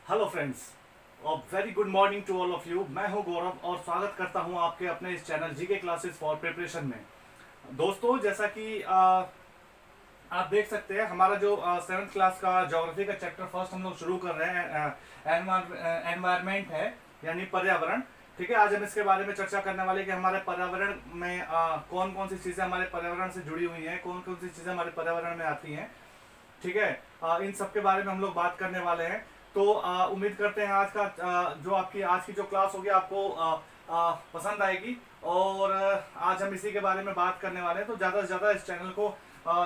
Hello friends और very good morning to all of you. मैं हूं गौरव और स्वागत करता हूं आपके अपने इस channel GK classes for preparation में। दोस्तों, जैसा कि आप देख सकते हैं, हमारा जो 7th क्लास का ज्योग्राफी का चैप्टर फर्स्ट हम लोग शुरू कर रहे हैं। एनवायरमेंट है, यानी पर्यावरण। ठीक है, आज हम इसके बारे में चर्चा करने वाले कि हमारे पर्यावरण में कौन कौन सी चीजें हमारे पर्यावरण से जुड़ी हुई हैं, कौन कौन सी चीजें हमारे पर्यावरण में आती हैं। ठीक है, इन सब के बारे में हम लोग बात करने वाले हैं। तो उम्मीद करते हैं आज का जो आपकी आज की जो क्लास होगी आपको पसंद आएगी। और आज हम इसी के बारे में बात करने वाले हैं। तो ज़्यादा से ज़्यादा इस चैनल को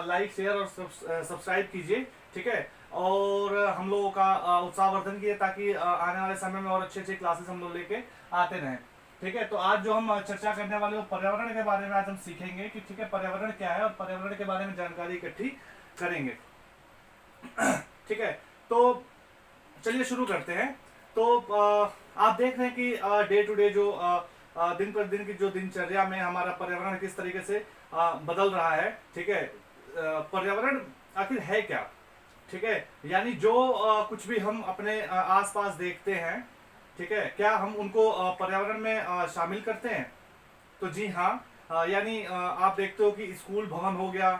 लाइक, शेयर और सब्सक्राइब कीजिए। ठीक है, और हम लोगों का उत्साहवर्धन कीजिए ताकि आने वाले समय में और अच्छे अच्छे क्लासेस हम लोग लेके आते रहें। ठीक है, तो आज जो हम चर्चा करने वाले वो पर्यावरण के बारे में आज हम सीखेंगे कि ठीक है, पर्यावरण क्या है और पर्यावरण के बारे में जानकारी इकट्ठी करेंगे। ठीक है, तो चलिए शुरू करते हैं। तो आप देख रहे हैं कि डे टू डे जो दिन पर दिन की जो दिनचर्या में हमारा पर्यावरण किस तरीके से बदल रहा है। ठीक है, पर्यावरण आखिर है क्या। ठीक है, यानी जो कुछ भी हम अपने आसपास देखते हैं, ठीक है, क्या हम उनको पर्यावरण में शामिल करते हैं? तो जी हाँ, यानी आप देखते हो कि स्कूल भवन हो गया,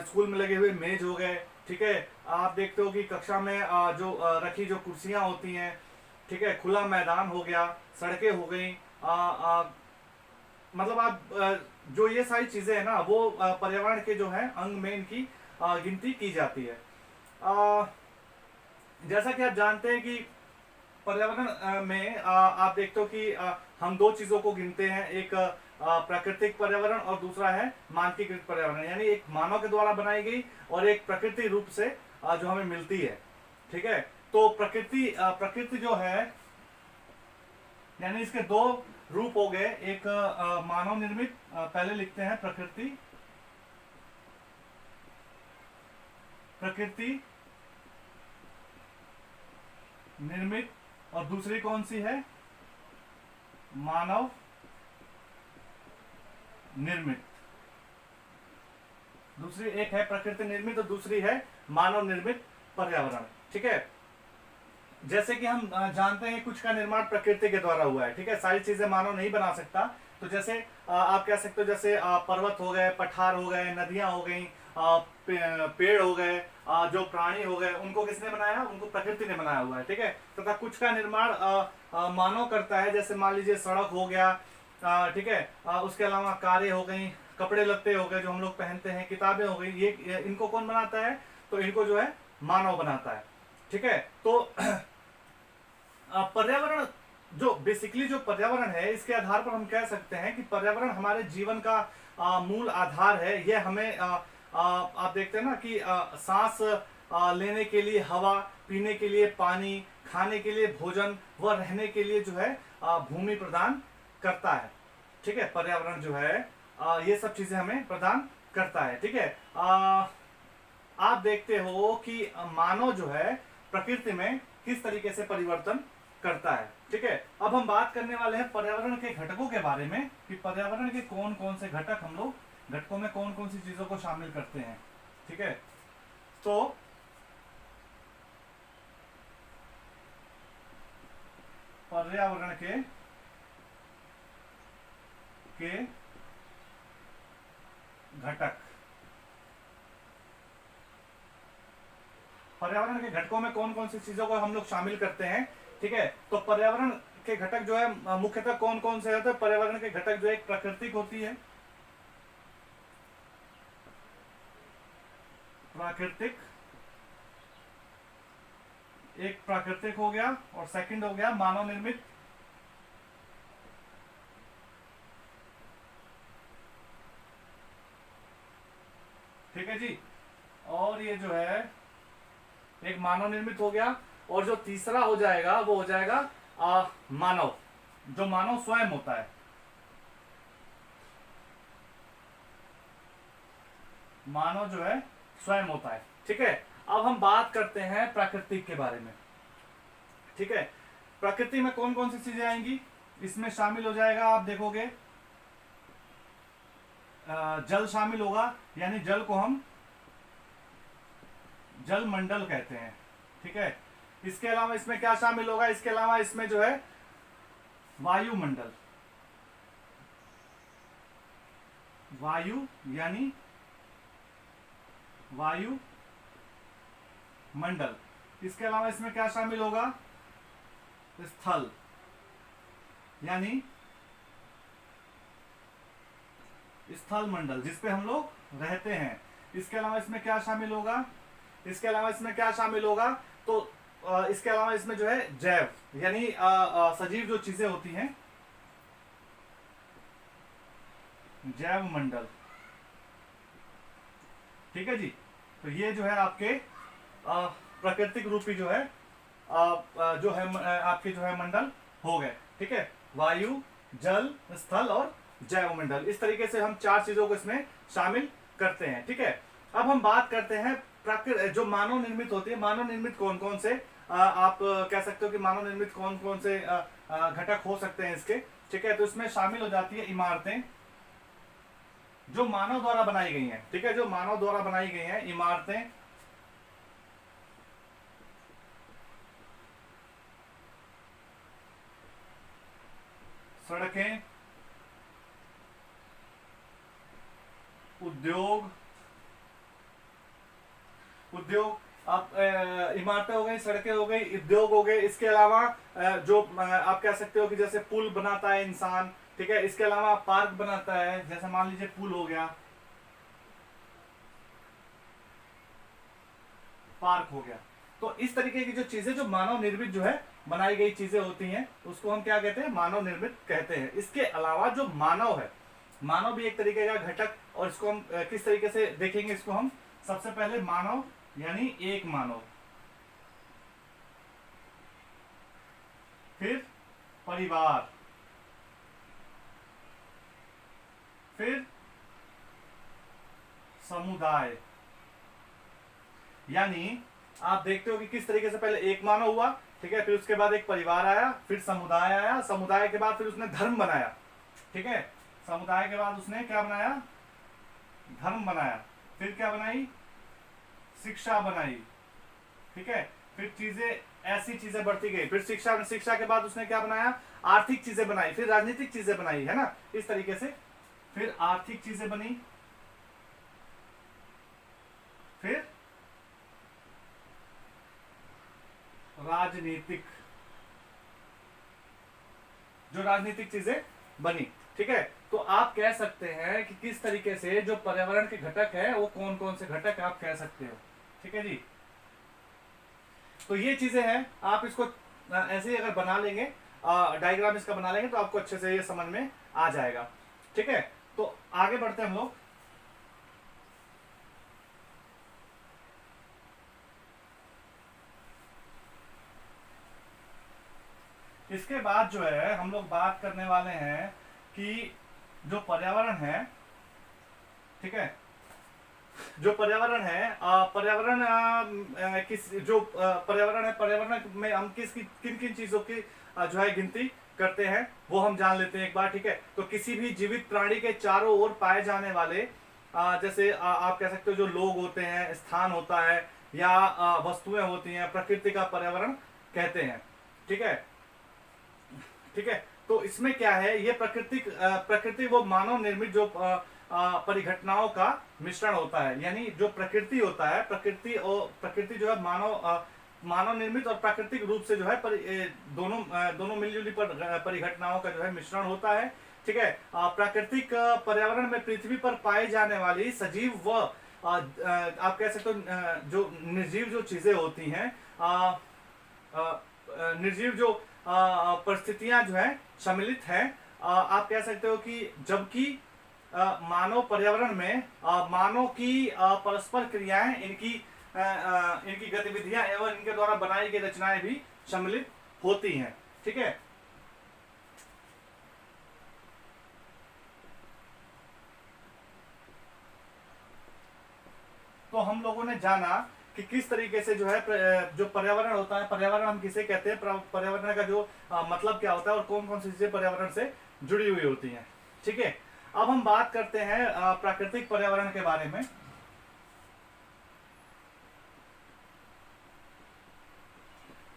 स्कूल में लगे हुए मेज हो गए। ठीक है, आप देखते हो कि कक्षा में जो रखी जो कुर्सियां होती हैं, ठीक है, खुला मैदान हो गया, सड़कें हो गई। मतलब आप जो ये सारी चीजें हैं ना, वो पर्यावरण के जो है अंग में इनकी गिनती की जाती है। अ, जैसा कि आप जानते हैं कि पर्यावरण में आप देखते हो कि हम दो चीजों को गिनते हैं। एक प्राकृतिक पर्यावरण और दूसरा है मानकीकृत पर्यावरण, यानी एक मानव के द्वारा बनाई गई और एक प्रकृति रूप से जो हमें मिलती है। ठीक है, तो प्रकृति जो है, यानी इसके दो रूप हो गए। एक मानव निर्मित, पहले लिखते हैं प्रकृति प्रकृति निर्मित, और दूसरी कौन सी है? मानव निर्मित। दूसरी एक है प्रकृति निर्मित और दूसरी है मानव निर्मित पर्यावरण। ठीक है, जैसे कि हम जानते हैं कुछ का निर्माण प्रकृति के द्वारा हुआ है। ठीक है, सारी चीजें मानव नहीं बना सकता। तो जैसे आप कह सकते हो, जैसे पर्वत हो गए, पठार हो गए, नदियां हो गई, पेड़ हो गए, जो प्राणी हो गए, उनको किसने बनाया? उनको प्रकृति ने बनाया हुआ है। ठीक है, तथा कुछ का निर्माण मानव करता है। जैसे मान लीजिए सड़क हो गया, ठीक है, उसके अलावा कारें हो गई, कपड़े लत्ते हो गए जो हम लोग पहनते हैं, किताबें हो गई, ये इनको कौन बनाता है? तो इनको जो है मानव बनाता है। ठीक है, तो पर्यावरण जो बेसिकली जो पर्यावरण है, इसके आधार पर हम कह सकते हैं कि पर्यावरण हमारे जीवन का मूल आधार है। यह हमें आप देखते हैं ना कि सांस लेने के लिए हवा, पीने के लिए पानी, खाने के लिए भोजन व रहने के लिए जो है भूमि प्रदान करता है। ठीक है, पर्यावरण जो है ये सब चीजें हमें प्रदान करता है। ठीक है, आप देखते हो कि मानव जो है प्रकृति में किस तरीके से परिवर्तन करता है। ठीक है, अब हम बात करने वाले हैं पर्यावरण के घटकों के बारे में कि पर्यावरण के कौन कौन से घटक हम लोग घटकों में कौन कौन सी चीजों को शामिल करते हैं। ठीक है, तो पर्यावरण के घटक, पर्यावरण के घटकों में कौन कौन सी चीजों को हम लोग शामिल करते हैं। ठीक है, तो पर्यावरण के घटक जो है मुख्यतः कौन कौन से होते हैं? पर्यावरण के घटक जो एक प्राकृतिक होती है, प्राकृतिक, एक प्राकृतिक हो गया, और सेकंड हो गया मानव निर्मित। ठीक है जी, और ये जो है एक मानव निर्मित हो गया, और जो तीसरा हो जाएगा वो हो जाएगा मानव, जो मानव स्वयं होता है। मानव जो है स्वयं होता है। ठीक है, अब हम बात करते हैं प्राकृतिक के बारे में। ठीक है, प्रकृति में कौन कौन सी चीजें आएंगी? इसमें शामिल हो जाएगा, आप देखोगे जल शामिल होगा, यानी जल को हम जल मंडल कहते हैं। ठीक है, इसके अलावा इसमें क्या शामिल होगा, इसके अलावा इसमें जो है वायुमंडल, वायु यानी वायु मंडल। इसके अलावा इसमें क्या शामिल होगा, स्थल यानी स्थल मंडल, जिसपे हम लोग रहते हैं। इसके अलावा इसमें क्या शामिल होगा, इसके अलावा इसमें क्या शामिल होगा, तो इसके अलावा इसमें जो है जैव यानी सजीव जो चीजें होती हैं, जैव मंडल। ठीक है जी। तो ये जो है आपके प्राकृतिक रूपी जो है जो है आपके जो है मंडल हो गए। ठीक है, वायु, जल, स्थल और जैव मंडल। इस तरीके से हम 4 चीजों को इसमें शामिल करते हैं। ठीक है, अब हम बात करते हैं जो मानव निर्मित होती है। मानव निर्मित कौन कौन से आप कह सकते हो कि मानव निर्मित कौन कौन से घटक हो सकते हैं इसके। ठीक है, तो इसमें शामिल हो जाती है इमारतें जो मानव द्वारा बनाई गई हैं। ठीक है, जो मानव द्वारा बनाई गई हैं इमारतें, सड़कें, उद्योग आप इमारतें हो गई, सड़कें हो गई, उद्योग हो गए। इसके अलावा जो आप कह सकते हो कि जैसे पुल बनाता है इंसान। ठीक है, इसके अलावा पार्क बनाता है, जैसे मान लीजिए पुल हो गया, पार्क हो गया। तो इस तरीके की जो चीजें जो मानव निर्मित जो है बनाई गई चीजें होती हैं, उसको हम क्या कहते हैं, मानव निर्मित कहते हैं। इसके अलावा जो मानव है, मानव भी एक तरीके का घटक, और इसको हम किस तरीके से देखेंगे, इसको हम सबसे पहले मानव यानी एक मानव, फिर परिवार, फिर समुदाय। यानी आप देखते हो कि किस तरीके से पहले एक मानव हुआ, ठीक है, फिर उसके बाद एक परिवार आया, फिर समुदाय आया, समुदाय के बाद फिर उसने धर्म बनाया। ठीक है, समुदाय के बाद उसने क्या बनाया, धर्म बनाया, फिर क्या बनाई, शिक्षा बनाई। ठीक है, फिर चीजें ऐसी चीजें बढ़ती गई, फिर शिक्षा के बाद उसने क्या बनाया, आर्थिक चीजें बनाई, फिर राजनीतिक चीजें बनाई, है ना, इस तरीके से। फिर आर्थिक चीजें बनी, फिर राजनीतिक, जो राजनीतिक चीजें बनी। ठीक है, तो आप कह सकते हैं कि किस तरीके से जो पर्यावरण के घटक है वो कौन कौन से घटक आप कह सकते हो। ठीक है जी, तो ये चीजें हैं। आप इसको ऐसे ही अगर बना लेंगे, डायग्राम इसका बना लेंगे, तो आपको अच्छे से ये समझ में आ जाएगा। ठीक है, तो आगे बढ़ते हैं हम लोग। इसके बाद जो है हम लोग बात करने वाले हैं कि जो पर्यावरण है, ठीक है, जो पर्यावरण है, पर्यावरण किस जो पर्यावरण है, पर्यावरण में हम किन किन चीजों की जो है गिनती करते हैं वो हम जान लेते हैं एक बार। ठीक है, तो किसी भी जीवित प्राणी के चारों ओर पाए जाने वाले जैसे आप कह सकते हो जो लोग होते हैं, स्थान होता है, या वस्तुएं होती हैं, प्रकृति का पर्यावरण कहते हैं। ठीक है, ठीक है, तो इसमें क्या है, ये प्रकृति वो मानव निर्मित जो परिघटनाओं का मिश्रण होता है। यानी जो प्रकृति होता है, प्रकृति जो है मानव निर्मित और प्राकृतिक रूप से जो है दोनों मिलजुली परिघटनाओं का जो है मिश्रण होता है। ठीक है, प्राकृतिक पर्यावरण में पृथ्वी पर पाई जाने वाली सजीव व आप कह सकते हो जो निर्जीव जो चीजें होती हैं, निर्जीव जो परिस्थितियां जो है सम्मिलित हैं। आप कह सकते हो कि जबकि मानव पर्यावरण में मानव की परस्पर क्रियाएं, इनकी गतिविधियां एवं इनके द्वारा बनाई गई रचनाएं भी सम्मिलित होती हैं। ठीक है, तो हम लोगों ने जाना कि किस तरीके से जो है जो पर्यावरण होता है, पर्यावरण हम किसे कहते हैं, पर्यावरण का जो मतलब क्या होता है और कौन कौन सी चीजें पर्यावरण से जुड़ी हुई होती हैं। ठीक है, अब हम बात करते हैं प्राकृतिक पर्यावरण के बारे में।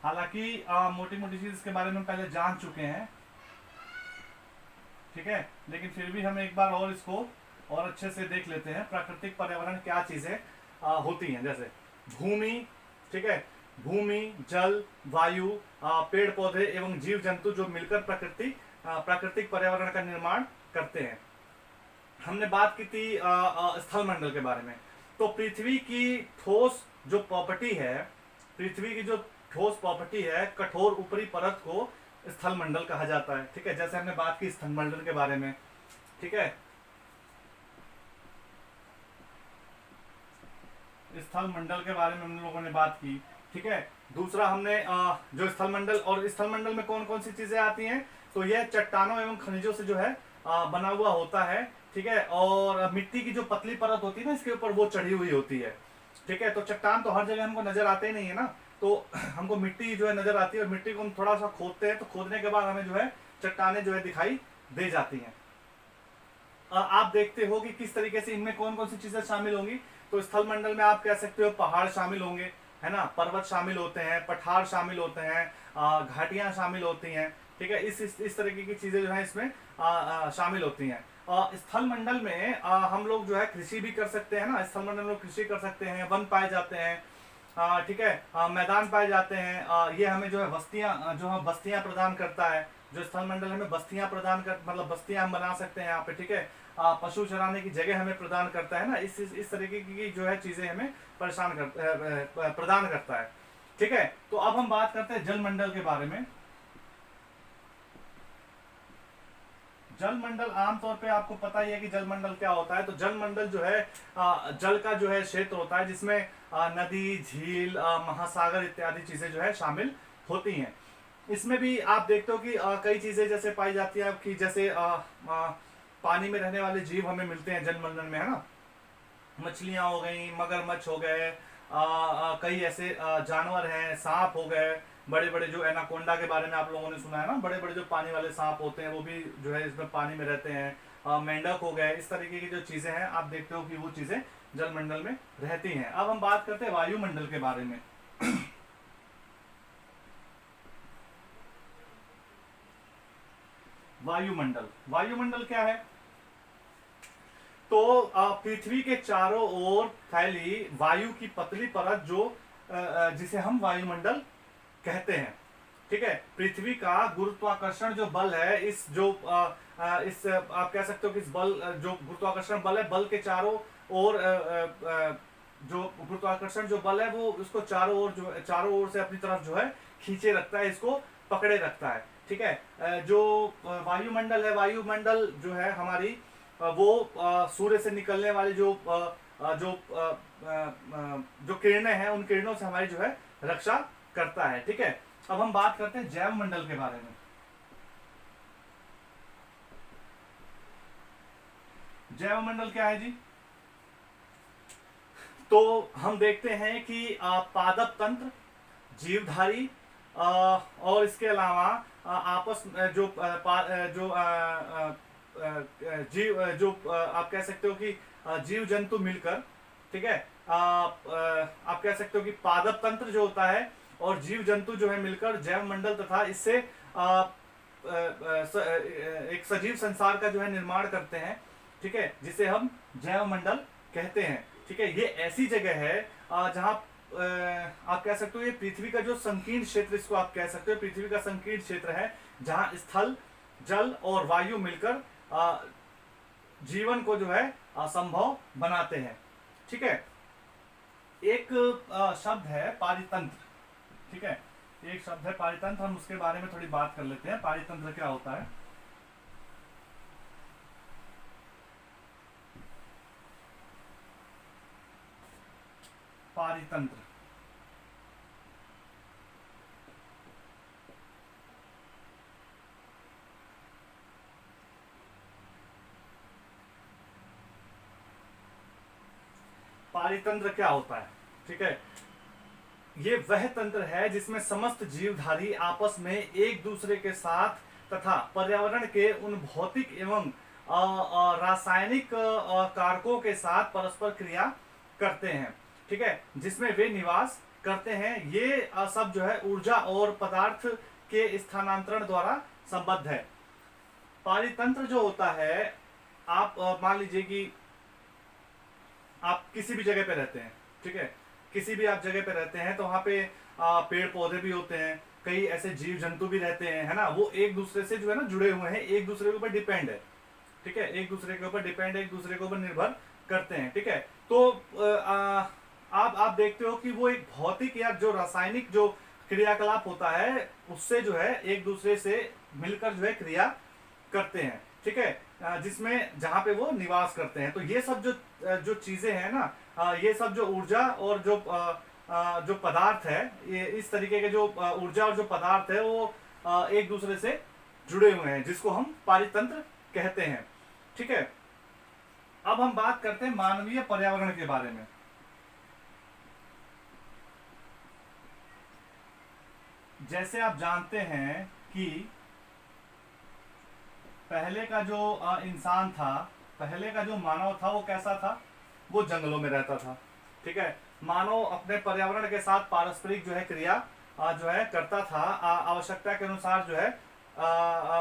हालांकि मोटी मोटी चीज इसके बारे में पहले जान चुके हैं, ठीक है, लेकिन फिर भी हम एक बार और इसको और अच्छे से देख लेते हैं। प्राकृतिक पर्यावरण क्या चीजें होती हैं, जैसे भूमि, ठीक है, भूमि, जल, वायु, पेड़ पौधे एवं जीव जंतु जो मिलकर प्राकृतिक पर्यावरण का निर्माण करते हैं। हमने बात की थी स्थल मंडल के बारे में। तो पृथ्वी की ठोस जो प्रॉपर्टी है, पृथ्वी की जो ठोस प्रॉपर्टी है, कठोर ऊपरी परत को स्थल मंडल कहा जाता है, ठीक है। जैसे हमने बात की स्थल मंडल के बारे में, ठीक है, स्थल मंडल के बारे में हम लोगों ने बात की, ठीक है। दूसरा हमने जो स्थल मंडल, और स्थल मंडल में कौन कौन सी चीजें आती हैं, तो यह चट्टानों एवं खनिजों से जो है बना हुआ होता है, ठीक है। और मिट्टी की जो पतली परत होती है ना, इसके ऊपर वो चढ़ी हुई होती है, ठीक है। तो चट्टान तो हर जगह हमको नजर आते ही नहीं है ना, तो हमको मिट्टी जो है नजर आती है, और मिट्टी को हम थोड़ा सा खोदते हैं, तो खोदने के बाद हमें जो है चट्टाने जो है दिखाई दे जाती हैं। आप देखते हो कि किस तरीके से इनमें कौन कौन सी चीजें शामिल होंगी। तो स्थल मंडल में आप कह सकते हो पहाड़ शामिल होंगे, है ना, पर्वत शामिल होते हैं, पठार शामिल होते हैं, घाटियां शामिल होती हैं, ठीक है। इस तरीके की चीजें जो है इसमें शामिल होती हैं। स्थल मंडल में हम लोग जो है कृषि भी कर सकते हैं ना, स्थल मंडल में लोग कृषि कर सकते हैं, वन पाए जाते हैं, ठीक है, मैदान पाए जाते हैं। ये हमें जो है बस्तियां प्रदान करता है। जो स्थल मंडल हमें बस्तियां प्रदान कर, मतलब बस्तियां हम बना सकते हैं यहाँ पे, ठीक है। पशु चराने की जगह हमें प्रदान करता है ना, इस तरीके की जो है चीजें हमें प्रदान करता है, ठीक है। तो अब हम बात करते हैं जल मंडल के बारे में। जल मंडल आमतौर पे आपको पता ही है कि जल मंडल क्या होता है। तो जल मंडल जो है जल का जो है क्षेत्र होता है, जिसमें नदी, झील, महासागर इत्यादि चीजें जो है शामिल होती हैं। इसमें भी आप देखते हो कि कई चीजें जैसे पाई जाती है कि जैसे पानी में रहने वाले जीव हमें मिलते हैं जल मंडल में, है ना। मछलियां हो गई, मगरमच्छ हो गए, कई ऐसे जानवर हैं, सांप हो गए, बड़े बड़े जो एनाकोंडा के बारे में आप लोगों ने सुना है ना, बड़े बड़े जो पानी वाले सांप होते हैं वो भी जो है इसमें पानी में रहते हैं। मेंढक हो गए, इस तरीके की जो चीजें हैं आप देखते हो कि वो चीजें जलमंडल में रहती हैं। अब हम बात करते हैं वायुमंडल के बारे में। वायुमंडल क्या है, तो पृथ्वी के चारों ओर फैली वायु की पतली परत जो जिसे हम वायुमंडल कहते हैं, ठीक है। पृथ्वी का गुरुत्वाकर्षण जो बल है, इस आप कह सकते हो कि इस बल जो गुरुत्वाकर्षण बल है, बल के चारों ओर जो गुरुत्वाकर्षण जो बल है वो उसको चारों ओर से अपनी तरफ जो है खींचे रखता है, इसको पकड़े रखता है, ठीक है। जो वायुमंडल है, वायुमंडल जो है हमारी वो सूर्य से निकलने वाली जो किरणें हैं, उन किरणों से हमारी जो है रक्षा करता है, ठीक है। अब हम बात करते हैं जैव मंडल के बारे में। जैव मंडल क्या है जी, तो हम देखते हैं कि पादप तंत्र, जीवधारी और इसके अलावा आपस जो आप कह सकते हो कि जीव जंतु मिलकर, ठीक है, आप कह सकते हो कि पादप तंत्र जो होता है और जीव जंतु जो है मिलकर जैव मंडल तथा इससे एक सजीव संसार का जो है निर्माण करते हैं, ठीक है, जिसे हम जैव मंडल कहते हैं, ठीक है। ये ऐसी जगह है जहां आप कह सकते हो ये पृथ्वी का जो संकीर्ण क्षेत्र, इसको आप कह सकते हो पृथ्वी का संकीर्ण क्षेत्र है, जहां स्थल, जल और वायु मिलकर जीवन को जो है संभव बनाते हैं, ठीक है। एक शब्द है पारितंत्र, ठीक है, एक शब्द है पारितंत्र, हम उसके बारे में थोड़ी बात कर लेते हैं। पारितंत्र क्या होता है, पारितंत्र पारितंत्र क्या होता है, ठीक है। ये वह तंत्र है जिसमें समस्त जीवधारी आपस में एक दूसरे के साथ तथा पर्यावरण के उन भौतिक एवं रासायनिक कारकों के साथ परस्पर क्रिया करते हैं, ठीक है, जिसमें वे निवास करते हैं, ये सब जो है ऊर्जा और पदार्थ के स्थानांतरण द्वारा संबद्ध है। पारितंत्र जो होता है, आप मान लीजिए कि आप किसी भी जगह पे रहते हैं, ठीक है, किसी भी आप जगह पे रहते हैं तो वहां पे पेड़ पौधे भी होते हैं, कई ऐसे जीव जंतु भी रहते हैं, है ना, वो एक दूसरे से जो है ना जुड़े हुए हैं, एक दूसरे के ऊपर डिपेंड है, ठीक है, एक दूसरे के ऊपर डिपेंड है, एक दूसरे के ऊपर निर्भर करते हैं, ठीक है। तो आप देखते हो कि वो एक भौतिक या जो रासायनिक जो क्रियाकलाप होता है उससे जो है एक दूसरे से मिलकर जो है क्रिया करते हैं, ठीक है, जिसमें जहां पे वो निवास करते हैं। तो ये सब जो चीजें हैं ना, ये सब जो ऊर्जा और जो पदार्थ है, ये इस तरीके के जो ऊर्जा और जो पदार्थ है वो एक दूसरे से जुड़े हुए हैं, जिसको हम पारितंत्र कहते हैं, ठीक है। अब हम बात करते हैं मानवीय पर्यावरण के बारे में। जैसे आप जानते हैं कि पहले का जो इंसान था, पहले का जो मानव था वो कैसा था, वो जंगलों में रहता था, ठीक है। मानव अपने पर्यावरण के साथ पारस्परिक जो है क्रिया जो है करता था, आवश्यकता के अनुसार जो है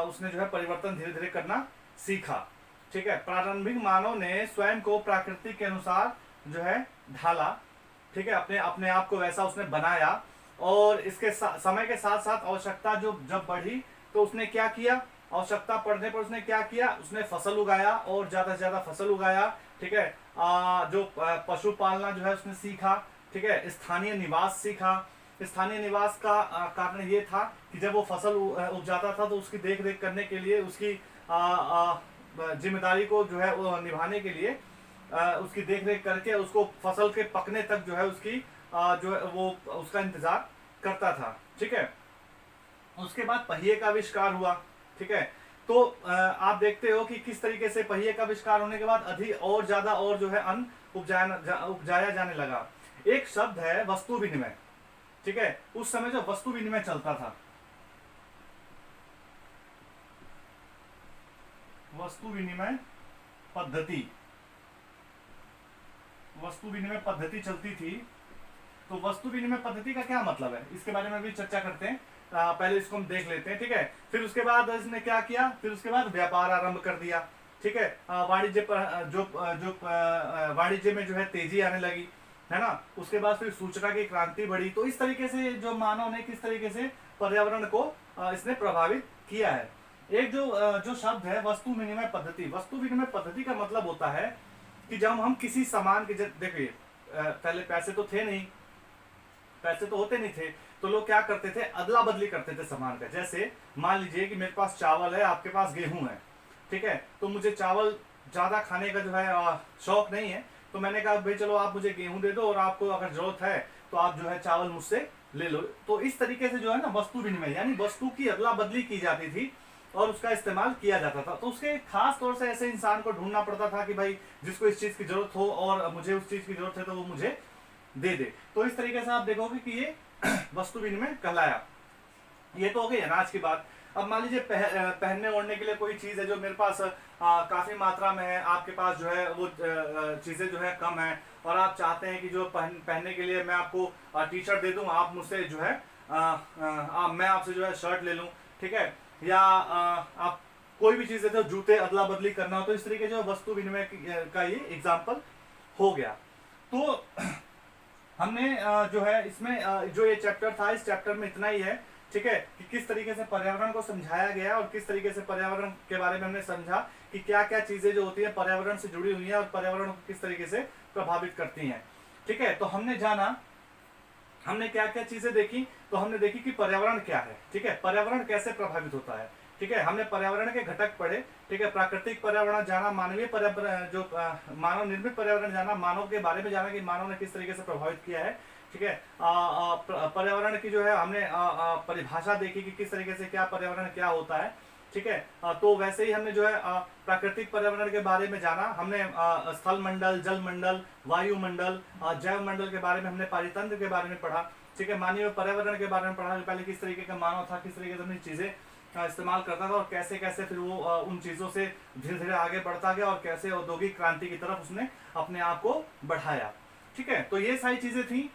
उसने जो है परिवर्तन धीरे धीरे करना सीखा, ठीक है। प्रारंभिक मानव ने स्वयं को प्रकृति के अनुसार जो है ढाला, ठीक है, अपने अपने आप को वैसा उसने बनाया, और इसके समय के साथ साथ आवश्यकता जो जब बढ़ी तो उसने क्या किया, आवश्यकता पड़ने पर उसने क्या किया, उसने फसल उगाया और ज्यादा से ज्यादा फसल उगाया, ठीक है। जो पशु पालना जो है उसने सीखा, ठीक है, स्थानीय निवास सीखा। स्थानीय निवास का कारण ये था कि जब वो फसल उग जाता था तो उसकी देख रेख करने के लिए, उसकी जिम्मेदारी को जो है वो निभाने के लिए, उसकी देख रेख करके उसको फसल के पकने तक जो है उसकी जो है वो उसका इंतजार करता था, ठीक है। उसके बाद पहिए का आविष्कार हुआ, ठीक है। तो आप देखते हो कि किस तरीके से पहिए का आविष्कार होने के बाद अधिक और ज्यादा और जो है अन्न उपजाया जाने लगा। एक शब्द है वस्तु विनिमय, ठीक है। उस समय जो वस्तु विनिमय चलता था, वस्तु विनिमय पद्धति, वस्तु विनिमय पद्धति चलती थी। तो वस्तु विनिमय पद्धति का क्या मतलब है, इसके बारे में भी चर्चा करते हैं। पहले इसको हम देख लेते हैं, ठीक है। फिर उसके बाद इसने क्या किया, फिर उसके बाद व्यापार आरंभ कर दिया, ठीक है। वाणिज्य पर जो वाणिज्य में जो है तेजी आने लगी, है ना। उसके बाद फिर सूचना की क्रांति बढ़ी। तो इस तरीके से जो मानव ने किस तरीके से पर्यावरण को इसने प्रभावित किया है। एक जो शब्द है वस्तु विनिमय पद्धति, वस्तु विनिमय पद्धति का मतलब होता है कि जब हम किसी सामान के, देखिए पहले पैसे तो थे नहीं, पैसे तो होते नहीं थे, तो लोग क्या करते थे, अदला बदली करते थे सामान का। जैसे मान लीजिए कि मेरे पास चावल है, आपके पास गेहूं है, ठीक है। तो मुझे चावल ज्यादा खाने का जो है शौक नहीं है, तो मैंने कहा भाई चलो आप मुझे गेहूं दे दो और आपको अगर जरूरत है तो आप जो है चावल मुझसे ले लो। तो इस तरीके से जो है ना वस्तु विनिमय, यानी वस्तु की अदला बदली की जाती थी और उसका इस्तेमाल किया जाता था। तो उसके खास तौर से ऐसे इंसान को ढूंढना पड़ता था कि भाई जिसको इस चीज की जरूरत हो और मुझे उस चीज की जरूरत है तो वो मुझे दे दे। तो इस तरीके से आप देखोगे कि ये वस्तु विनिमय कहलाया। ये तो हो गई अनाज की बात। अब मान लीजिए पहनने ओढ़ने के लिए कोई चीज है जो मेरे पास काफी मात्रा में है, आपके पास जो है वो चीजें जो है कम है, और आप चाहते हैं कि जो पहनने के लिए मैं आपको टी शर्ट दे दूं, आप मुझसे जो है मैं आपसे जो है शर्ट ले लूं, ठीक है। या आप कोई भी चीज है तो जूते अदला बदली करना हो, तो इस तरीके जो वस्तु विनिमय का ये एग्जाम्पल हो गया। तो हमने जो है इसमें जो ये चैप्टर था, इस चैप्टर में इतना ही है, ठीक है, कि किस तरीके से पर्यावरण को समझाया गया और किस तरीके से पर्यावरण के बारे में हमने समझा कि क्या क्या चीजें जो होती है पर्यावरण से जुड़ी हुई है और पर्यावरण को किस तरीके से प्रभावित करती हैं, ठीक है। तो हमने जाना, हमने क्या क्या चीजें देखी, तो हमने देखी कि पर्यावरण क्या है, ठीक है, पर्यावरण कैसे प्रभावित होता है, ठीक है। हमने पर्यावरण के घटक पढ़े, ठीक है। प्राकृतिक पर्यावरण जाना, मानवीय पर्यावरण जो मानव निर्मित पर्यावरण जाना, मानव के बारे में जाना कि मानव ने किस तरीके से प्रभावित किया है, ठीक है। पर्यावरण की जो है हमने परिभाषा देखी कि किस तरीके से क्या पर्यावरण क्या होता है, ठीक है। तो वैसे ही हमने जो है प्राकृतिक पर्यावरण के बारे में जाना। हमने स्थल मंडल, जल मंडल, वायुमंडल, जैव मंडल के बारे में हमने पारितंत्र के बारे में पढ़ा, ठीक है। मानवीय पर्यावरण के बारे में पढ़ा, पहले किस तरीके का मानव था, किस तरीके से अपनी चीजें इस्तेमाल करता था और कैसे कैसे फिर वो उन चीजों से धीरे धीरे आगे बढ़ता गया और कैसे औद्योगिक क्रांति की तरफ उसने अपने आप को बढ़ाया, ठीक है। तो ये सारी चीजें थी।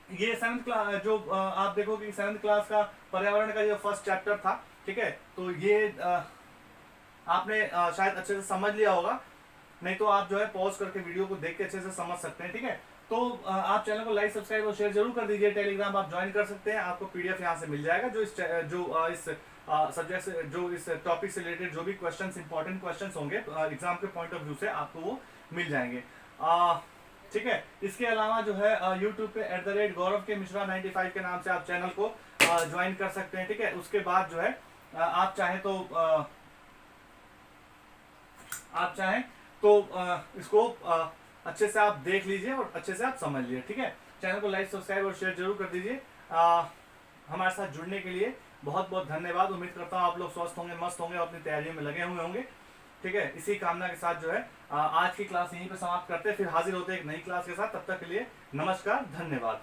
ये सेवन्थ क्लास जो आप देखोगे सेवन्थ क्लास का पर्यावरण का जो फर्स्ट चैप्टर था, ठीक है, तो ये आपने शायद अच्छे से समझ लिया होगा, नहीं तो आप जो है पॉज करके वीडियो को देख के अच्छे से समझ सकते हैं, ठीक है। तो आप चैनल को लाइक सब्सक्राइब और शेयर जरूर कर दीजिए। टेलीग्राम आप ज्वाइन कर सकते हैं, आपको पीडीएफ यहाँ से मिल जाएगा जो इस सब्जेक्ट से, जो इस टॉपिक से रिलेटेड जो भी क्वेश्चंस, इंपॉर्टेंट क्वेश्चंस होंगे एग्जाम के पॉइंट ऑफ व्यू से आपको वो मिल जाएंगे, ठीक है। इसके अलावा जो है यूट्यूब पे @गौरव के मिश्रा 95 के नाम से आप चैनल को ज्वाइन कर सकते हैं, ठीक है। उसके बाद जो है आप चाहें तो इसको अच्छे से आप देख लीजिए और अच्छे से आप समझ लीजिए, ठीक है। चैनल को लाइक सब्सक्राइब और शेयर जरूर कर दीजिए। हमारे साथ जुड़ने के लिए बहुत बहुत धन्यवाद। उम्मीद करता हूँ आप लोग स्वस्थ होंगे, मस्त होंगे और अपनी तैयारियों में लगे हुए होंगे, ठीक है। इसी कामना के साथ जो है आज की क्लास यहीं पे समाप्त करते हैं, फिर हाजिर होते हैं एक नई क्लास के साथ। तब तक के लिए नमस्कार, धन्यवाद।